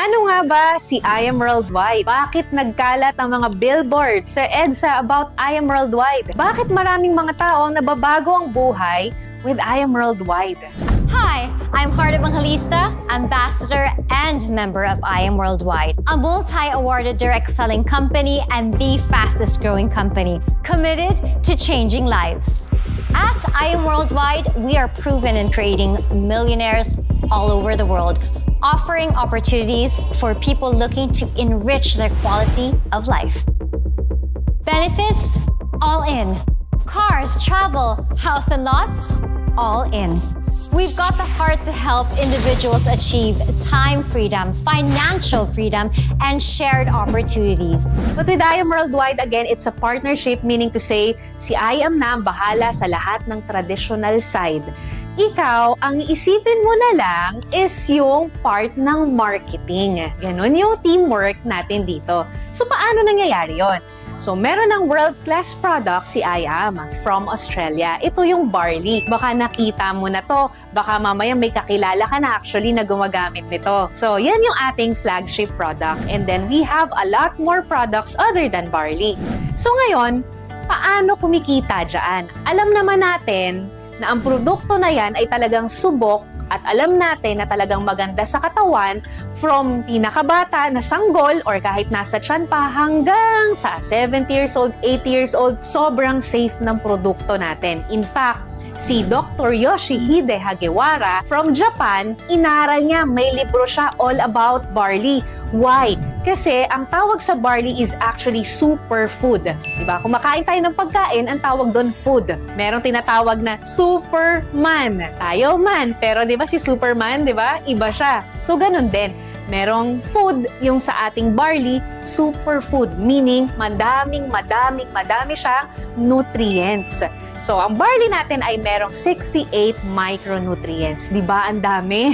Ano nga ba si I Am Worldwide? Bakit nagkalat ang mga billboards sa EDSA about I Am Worldwide? Bakit maraming mga tao nababago ang buhay with I Am Worldwide? Hi, I'm Heart Evangelista, ambassador and member of I Am Worldwide, a multi-awarded direct selling company and the fastest growing company committed to changing lives. At I Am Worldwide, we are proven in creating millionaires all over the world, offering opportunities for people looking to enrich their quality of life. Benefits, all in. Cars, travel, house and lots, all in. We've got the heart to help individuals achieve time freedom, financial freedom, and shared opportunities. But with I Am Worldwide, again, it's a partnership, meaning to say, si I Am na ang bahala sa lahat ng traditional side. Ikaw, ang isipin mo na lang is yung part ng marketing. Ganon yung teamwork natin dito. So, paano nangyayari yon? So, meron ng world-class product si I Am from Australia. Ito yung barley. Baka nakita mo na to. Baka mamaya may kakilala ka na actually na gumagamit nito. So, yan yung ating flagship product. And then, we have a lot more products other than barley. So, ngayon, paano kumikita dyan? Alam naman natin na ang produkto na yan ay talagang subok at alam natin na talagang maganda sa katawan from pinakabata na sanggol or kahit nasa tiyan pa hanggang sa 70 years old, 80 years old, sobrang safe ng produkto natin. In fact, si Dr. Yoshihide Hagiwara from Japan, inaral niya, may libro siya all about barley. Why? Kasi ang tawag sa barley is actually superfood. Diba? Kung makain tayo ng pagkain, ang tawag doon food. Merong tinatawag na Superman. Tayo man, pero diba si Superman, diba? Iba siya. So ganun din. Merong food yung sa ating barley, superfood, meaning madami siyang nutrients. So, ang barley natin ay merong 68 micronutrients. Di ba? Ang dami.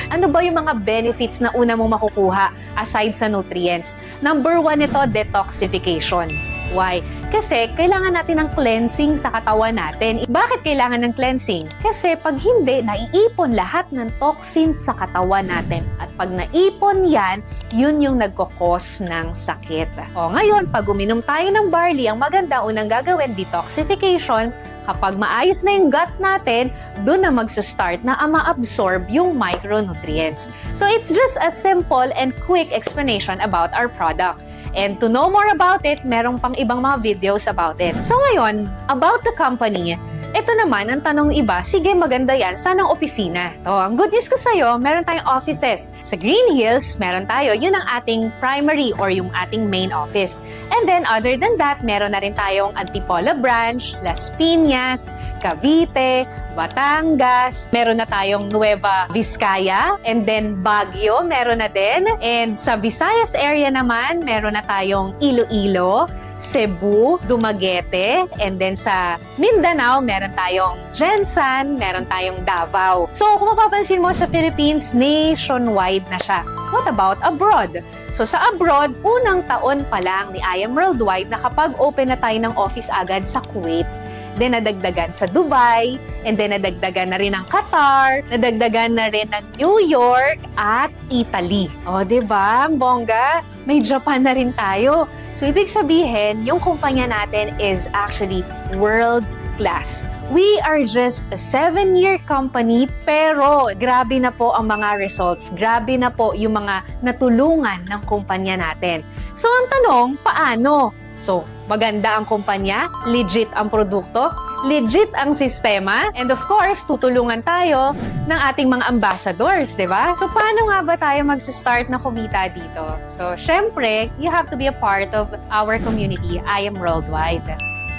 Ano ba yung mga benefits na una mong makukuha aside sa nutrients? Number 1 ito, detoxification. Why? Kasi kailangan natin ng cleansing sa katawan natin. Bakit kailangan ng cleansing? Kasi pag hindi, naiipon lahat ng toxins sa katawan natin. At pag naipon yan, yun yung nagkukos ng sakit. O ngayon, pag uminom tayo ng barley, ang maganda unang gagawin, detoxification. Kapag maayos na yung gut natin, doon na magsa-start na ma-absorb yung micronutrients. So it's just a simple and quick explanation about our product. And to know more about it, merong pang ibang mga videos about it. So ngayon, about the company, ito naman, ang tanong iba, sige maganda yan, saan ang opisina? So, ang good news ko sa'yo, meron tayong offices. Sa Green Hills, meron tayo, yun ang ating primary or yung ating main office. And then, other than that, meron na rin tayong Antipolo branch, Las Piñas, Cavite, Batangas, meron na tayong Nueva Vizcaya, and then Baguio, meron na din. And sa Visayas area naman, meron na tayong Iloilo, Cebu, Dumaguete, and then sa Mindanao, meron tayong Jensan, meron tayong Davao. So, kung mapapansin mo sa Philippines, nationwide na siya. What about abroad? So, sa abroad, unang taon pa lang ni I Am Worldwide na kapag open na tayo ng office agad sa Kuwait, then nadagdagan sa Dubai, and then nadagdagan na rin ng Qatar, nadagdagan na rin ng New York at Italy. O, diba? Bongga, may Japan na rin tayo. So, ibig sabihin, yung kumpanya natin is actually world class. We are just a 7-year company, pero grabe na po ang mga results. Grabe na po yung mga natulungan ng kumpanya natin. So, ang tanong, paano? So, maganda ang kumpanya, legit ang produkto, legit ang sistema, and of course, tutulungan tayo ng ating mga ambassadors, di ba? So, paano nga ba tayo mag-start na kumita dito? So, syempre, you have to be a part of our community, I Am Worldwide.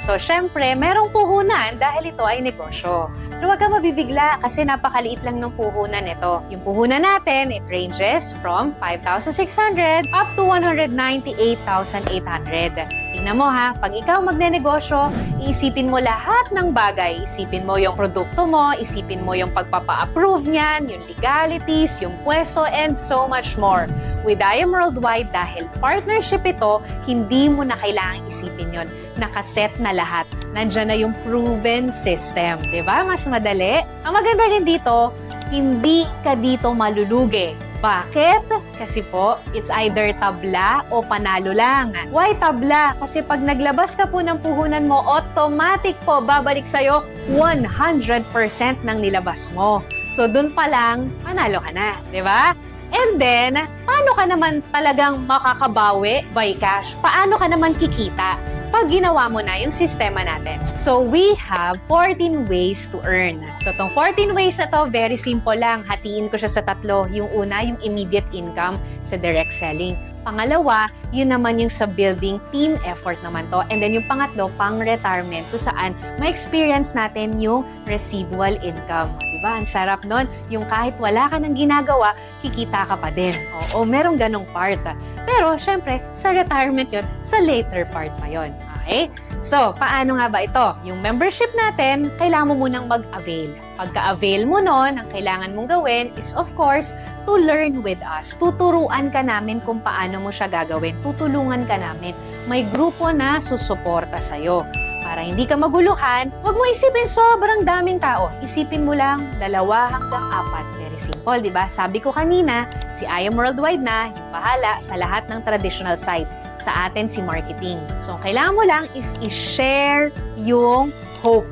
So, syempre, merong puhunan dahil ito ay negosyo. Pero huwag kang mabibigla kasi napakaliit lang ng puhunan ito. Yung puhunan natin, it ranges from 5,600 up to 198,800. Tingnan mo ha, pag ikaw magnenegosyo, iisipin mo lahat ng bagay. Isipin mo yung produkto mo, isipin mo yung pagpapa-approve niyan, yung legalities, yung pwesto, and so much more. With I Am Worldwide, dahil partnership ito, hindi mo na kailangang isipin yon. Nakaset na lahat. Nandiyan na yung proven system. Diba? Mas madali. Ang maganda rin dito, hindi ka dito malulugi. Bakit? Kasi po, it's either tabla o panalo lang. Why tabla? Kasi pag naglabas ka po ng puhunan mo, automatic po babalik sa'yo 100% ng nilabas mo. So, dun pa lang, panalo ka na, di ba? And then, paano ka naman talagang makakabawi by cash? Paano ka naman kikita pag ginawa mo na yung sistema natin? So, we have 14 ways to earn. So, itong 14 ways na to, very simple lang. Hatiin ko siya sa tatlo. Yung una, yung immediate income sa direct selling. Pangalawa, yun naman yung sa building team effort naman to. And then yung pangatlo, pang-retirement to saan ma-experience natin yung residual income. Diba? Ang sarap nun. Yung kahit wala ka nang ginagawa, kikita ka pa din. Oo, merong ganong part. Pero, syempre, sa retirement yun, sa later part pa yun. Okay? So, paano nga ba ito? Yung membership natin, kailangan mo munang mag-avail. Pagka-avail mo nun, ang kailangan mong gawin is, of course, to learn with us. Tuturuan ka namin kung paano mo siya gagawin. Tutulungan ka namin. May grupo na susuporta sa'yo. Para hindi ka maguluhan, huwag mo isipin sobrang daming tao. Isipin mo lang 2 hanggang 4. Very simple, di ba? Sabi ko kanina, si I Am Worldwide na yung bahala sa lahat ng traditional side. Sa atin si marketing. So, ang kailangan mo lang is i-share yung hope.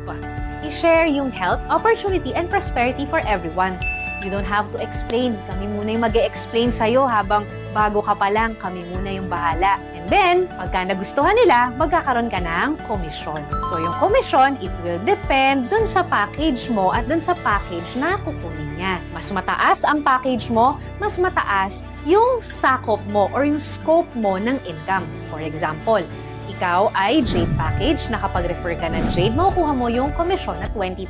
I-share yung health, opportunity, and prosperity for everyone. You don't have to explain. Kami muna yung mag-e-explain sa'yo habang bago ka pa lang, kami muna yung bahala. And then, pagka nagustuhan nila, magkakaroon ka ng komisyon. So, yung komisyon, it will depend dun sa package mo at dun sa package na kukunin niya. Mas mataas ang package mo, mas mataas yung sakop mo or yung scope mo ng income. For example, ikaw ay Jade package, nakapag-refer ka ng Jade, makukuha mo yung komisyon na 20,000.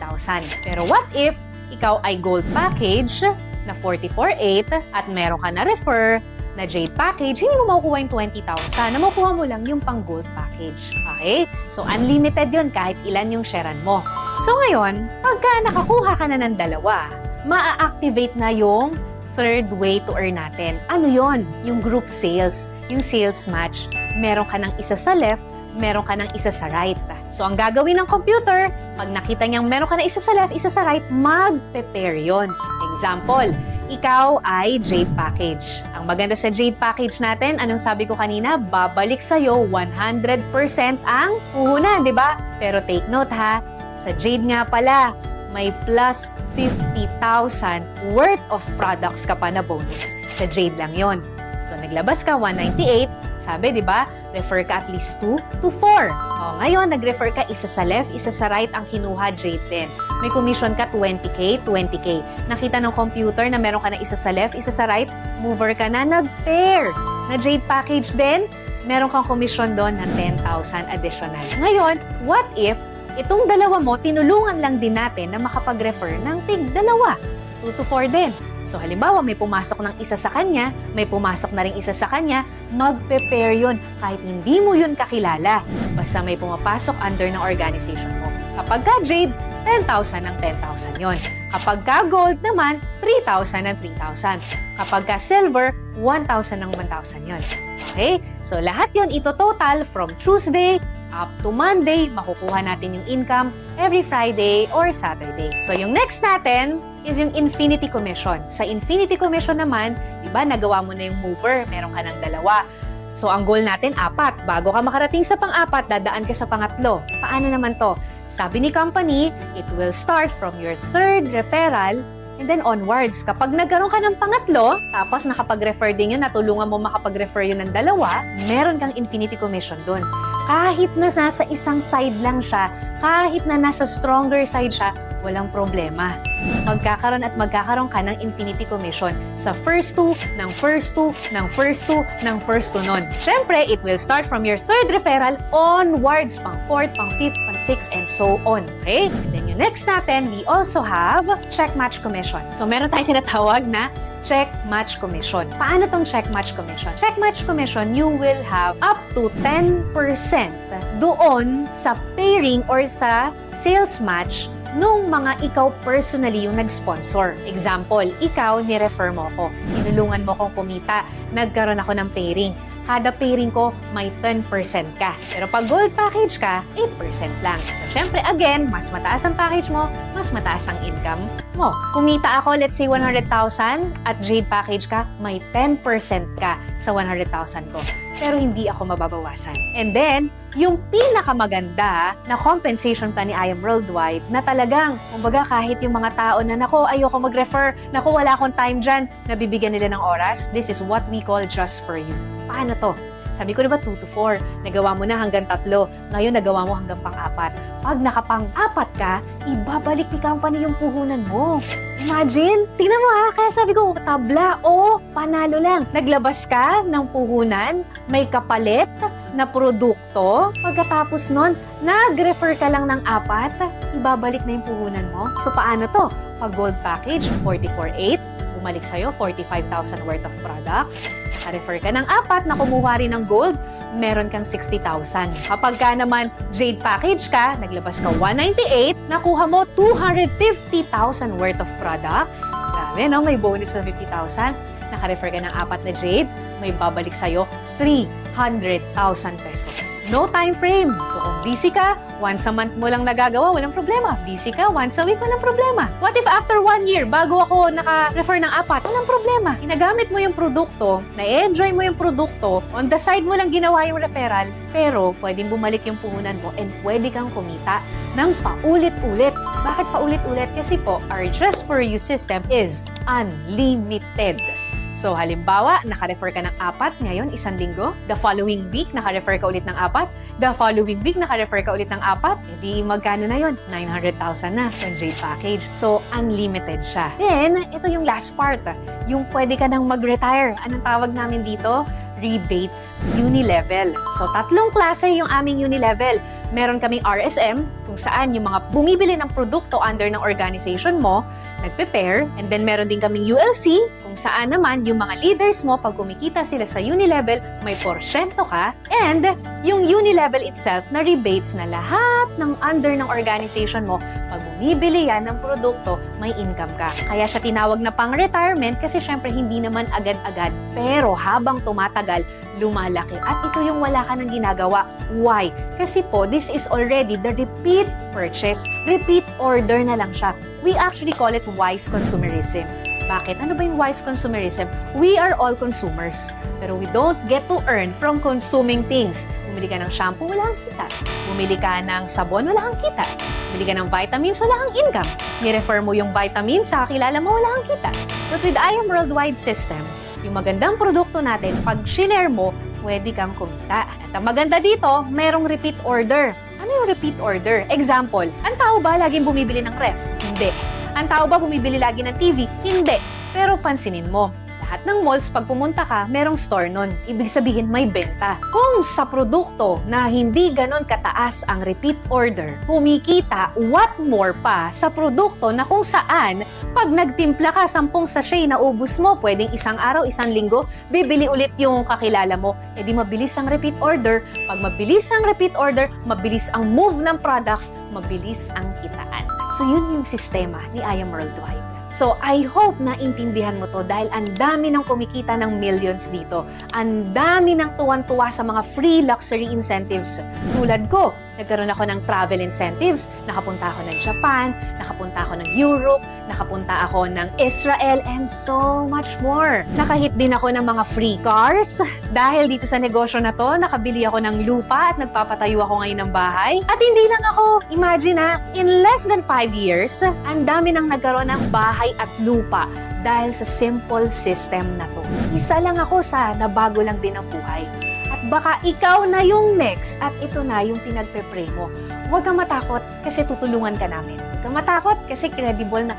Pero what if ikaw ay gold package na 44,800 at meron ka na refer na Jade package, hindi mo makukuha yung 20,000. Na makukuha mo lang yung pang gold package. Okay? So, unlimited yun kahit ilan yung sharean mo. So, ngayon, pagka nakakuha ka na ng 2, maa-activate na yung third way to earn natin. Ano yon? Yung group sales. Yung sales match. Meron ka ng isa sa left, meron ka ng isa sa right. So, ang gagawin ng computer, pag nakita niyang meron ka na isa sa left, isa sa right, mag-prepare yun. Example, ikaw ay Jade package. Ang maganda sa Jade package natin, anong sabi ko kanina, babalik sa'yo 100% ang puhunan, di ba? Pero take note ha, sa Jade nga pala, may plus 50,000 worth of products ka pa na bonus. Sa Jade lang yon. So, naglabas ka 198, sabi, di ba, refer ka at least 2 to 4. O, ngayon, nag-refer ka isa sa left, isa sa right ang kinuha, Jade din. May commission ka 20K, 20K. Nakita ng computer na meron ka na isa sa left, isa sa right, mover ka na, nag-pair. Na Jade package din, meron kang commission doon ng 10,000 additional. Ngayon, what if itong 2 mo, tinulungan lang din natin na makapag-refer ng tig 2, 2 to 4 din. So, halimbawa, may pumasok ng isa sa kanya, may pumasok na rin isa sa kanya, mag-prepare yun kahit hindi mo yun kakilala. Basta may pumapasok under ng organization mo. Kapag ka Jade, 10,000 ng 10,000 yon. Kapag ka Gold naman, 3,000 ng 3,000. Kapag ka Silver, 1,000 ng 1,000 yon. Okay? So, lahat yon ito total from Tuesday up to Monday, makukuha natin yung income every Friday or Saturday. So, yung next natin is yung Infinity Commission. Sa Infinity Commission naman, di ba, nagawa mo na yung mover, meron ka ng 2. So, ang goal natin, 4. Bago ka makarating sa pang-4, dadaan ka sa pang-3. Paano naman to? Sabi ni company, it will start from your 3rd referral and then onwards. Kapag nagkaroon ka ng pang-3, tapos nakapag-refer din yun, natulungan mo makapag-refer yun ng 2, meron kang Infinity Commission dun. Kahit na nasa isang side lang siya, kahit na nasa stronger side siya, walang problema. Magkakaroon at magkakaroon ka ng Infinity Commission sa first 2, ng first 2, ng first 2, ng first 2 nun. Siyempre, it will start from your 3rd referral onwards, pang 4th, pang 5th, pang 6th, and so on. Okay? And then yung next natin, we also have Check Match Commission. So, meron tayong tinatawag na Check Match Commission. Paano tong Check Match Commission? Check Match Commission, you will have up to 10% doon sa pairing or sa sales match nung mga ikaw personally yung nag-sponsor. Example, ikaw, ni-refer mo ako. Tinulungan mo akong kumita. Nagkaroon ako ng pairing. kada pairing ko may 10% ka. Pero pag gold package ka, 8% lang. So, syempre, again, mas mataas ang package mo, mas mataas ang income mo. Kumita ako, let's say 100,000 at jade package ka, may 10% ka sa 100,000 ko. Pero hindi ako mababawasan. And then, yung pinakamaganda na compensation pa ni I Am Worldwide na talagang, kumbaga kahit yung mga tao na, nako, ayoko mag-refer, nako, wala akong time dyan, nabibigyan nila ng oras, this is what we call just for you. Paano to? Sabi ko diba 2 to 4, nagawa mo na hanggang 3, ngayon nagawa mo hanggang pang-4. Pag nakapang-4 ka, ibabalik ni company yung puhunan mo. Imagine, tingnan mo ha, kaya sabi ko, tabla, panalo lang. Naglabas ka ng puhunan, may kapalit na produkto, pagkatapos nun, nag-refer ka lang ng 4, ibabalik na yung puhunan mo. So paano to? Pag gold package, 44,800, bumalik sa'yo 45,000 worth of products. Naka-refer ka ng 4 na kumuha rin ng gold, meron kang 60,000. Kapag ka naman jade package ka, naglabas ka 198, nakuha mo 250,000 worth of products. Grabe, no? May bonus na 50,000. Naka-refer ka ng 4 na jade, may babalik sa'yo 300,000 pesos. No time frame. So kung busy ka, once a month mo lang nagagawa, walang problema. Busy ka, once a week, walang problema. What if after 1 year, bago ako naka-refer ng 4, walang problema. Inagamit mo yung produkto, na-enjoy mo yung produkto, on the side mo lang ginawa yung referral, pero pwedeng bumalik yung puhunan mo and pwede kang kumita ng paulit-ulit. Bakit paulit-ulit? Kasi po, our Just For You system is unlimited. So, halimbawa, naka-refer ka ng 4 ngayon, 1 linggo. The following week, naka-refer ka ulit ng 4. The following week, naka-refer ka ulit ng 4. Edi, magkano na yun? 900,000 na yung jade package. So, unlimited siya. Then, ito yung last part. Yung pwede ka nang mag-retire. Anong tawag namin dito? Rebates Unilevel. So, 3 klase yung aming Unilevel. Meron kaming RSM, kung saan yung mga bumibili ng produkto under ng organization mo, nagpe-pair. And then meron din kaming ULC, kung saan naman yung mga leaders mo, pag kumikita sila sa Unilevel, may porsyento ka. And yung Unilevel itself na rebates na lahat ng under ng organization mo, pag bumibili yan ng produkto, may income ka. Kaya siya tinawag na pang-retirement kasi syempre hindi naman agad-agad. Pero habang tumatagal, lumalaki. At ito yung wala ka nang ginagawa. Why? Kasi po, this is already the repeat purchase. Repeat order na lang siya. We actually call it wise consumerism. Bakit? Ano ba yung wise consumerism? We are all consumers. Pero we don't get to earn from consuming things. Bumili ka ng shampoo, wala kang kita. Bumili ka ng sabon, wala kang kita. Bumili ka ng vitamins, wala kang income. Ni-refer mo yung vitamins sa kakilala mo, wala kang kita. But with I Am Worldwide system, yung magandang produkto natin, pag shinare mo, pwede kang kumita. At ang maganda dito, merong repeat order. Ano yung repeat order? Example, ang tao ba laging bumibili ng ref? Hindi. Ang tao ba bumibili lagi ng TV? Hindi. Pero pansinin mo, lahat ng malls, pag pumunta ka, merong store nun. Ibig sabihin, may benta. Kung sa produkto na hindi ganon kataas ang repeat order, kumikita what more pa sa produkto na kung saan, pag nagtimpla ka 10 sachet na ubus mo, pwedeng 1 araw, 1 linggo, bibili ulit yung kakilala mo. E di mabilis ang repeat order. Pag mabilis ang repeat order, mabilis ang move ng products, mabilis ang kitaan. So yun yung sistema ni I Am Worldwide. So, I hope na intindihan mo to dahil ang dami ng kumikita ng millions dito. Ang dami ng tuwan-tuwa sa mga free luxury incentives. Tulad ko, nagkaroon ako ng travel incentives. Nakapunta ako ng Japan, nakapunta ako ng Europe, nakapunta ako ng Israel, and so much more. Nakahit din ako ng mga free cars. Dahil dito sa negosyo na to, nakabili ako ng lupa at nagpapatayo ako ngayon ng bahay. At hindi lang ako, imagine in less than 5 years, ang dami nang nagkaroon ng bahay at lupa dahil sa simple system na to. Isa lang ako sa nabago lang din ang buhay. At baka ikaw na yung next at ito na yung pinagpe-pray mo. Huwag kang matakot kasi tutulungan ka namin. Huwag kang matakot kasi credible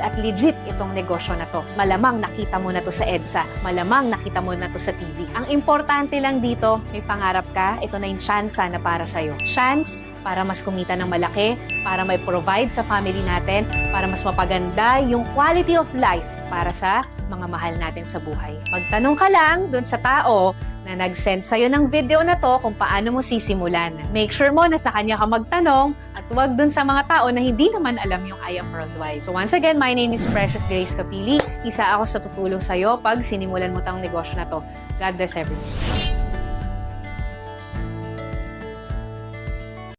at legit itong negosyo na to. Malamang nakita mo na to sa EDSA. Malamang nakita mo na to sa TV. Ang importante lang dito, may pangarap ka, ito na yung chance na para sa'yo. Chance para mas kumita ng malaki, para may provide sa family natin, para mas mapaganda yung quality of life para sa mga mahal natin sa buhay. Magtanong ka lang dun sa tao na nag-send sa'yo ng video na to kung paano mo sisimulan. Make sure mo na sa kanya ka magtanong at huwag dun sa mga tao na hindi naman alam yung I Am Worldwide. So once again, my name is Precious Grace Capili. Isa ako sa tutulong sa'yo pag sinimulan mo tang negosyo na to. God bless everyone.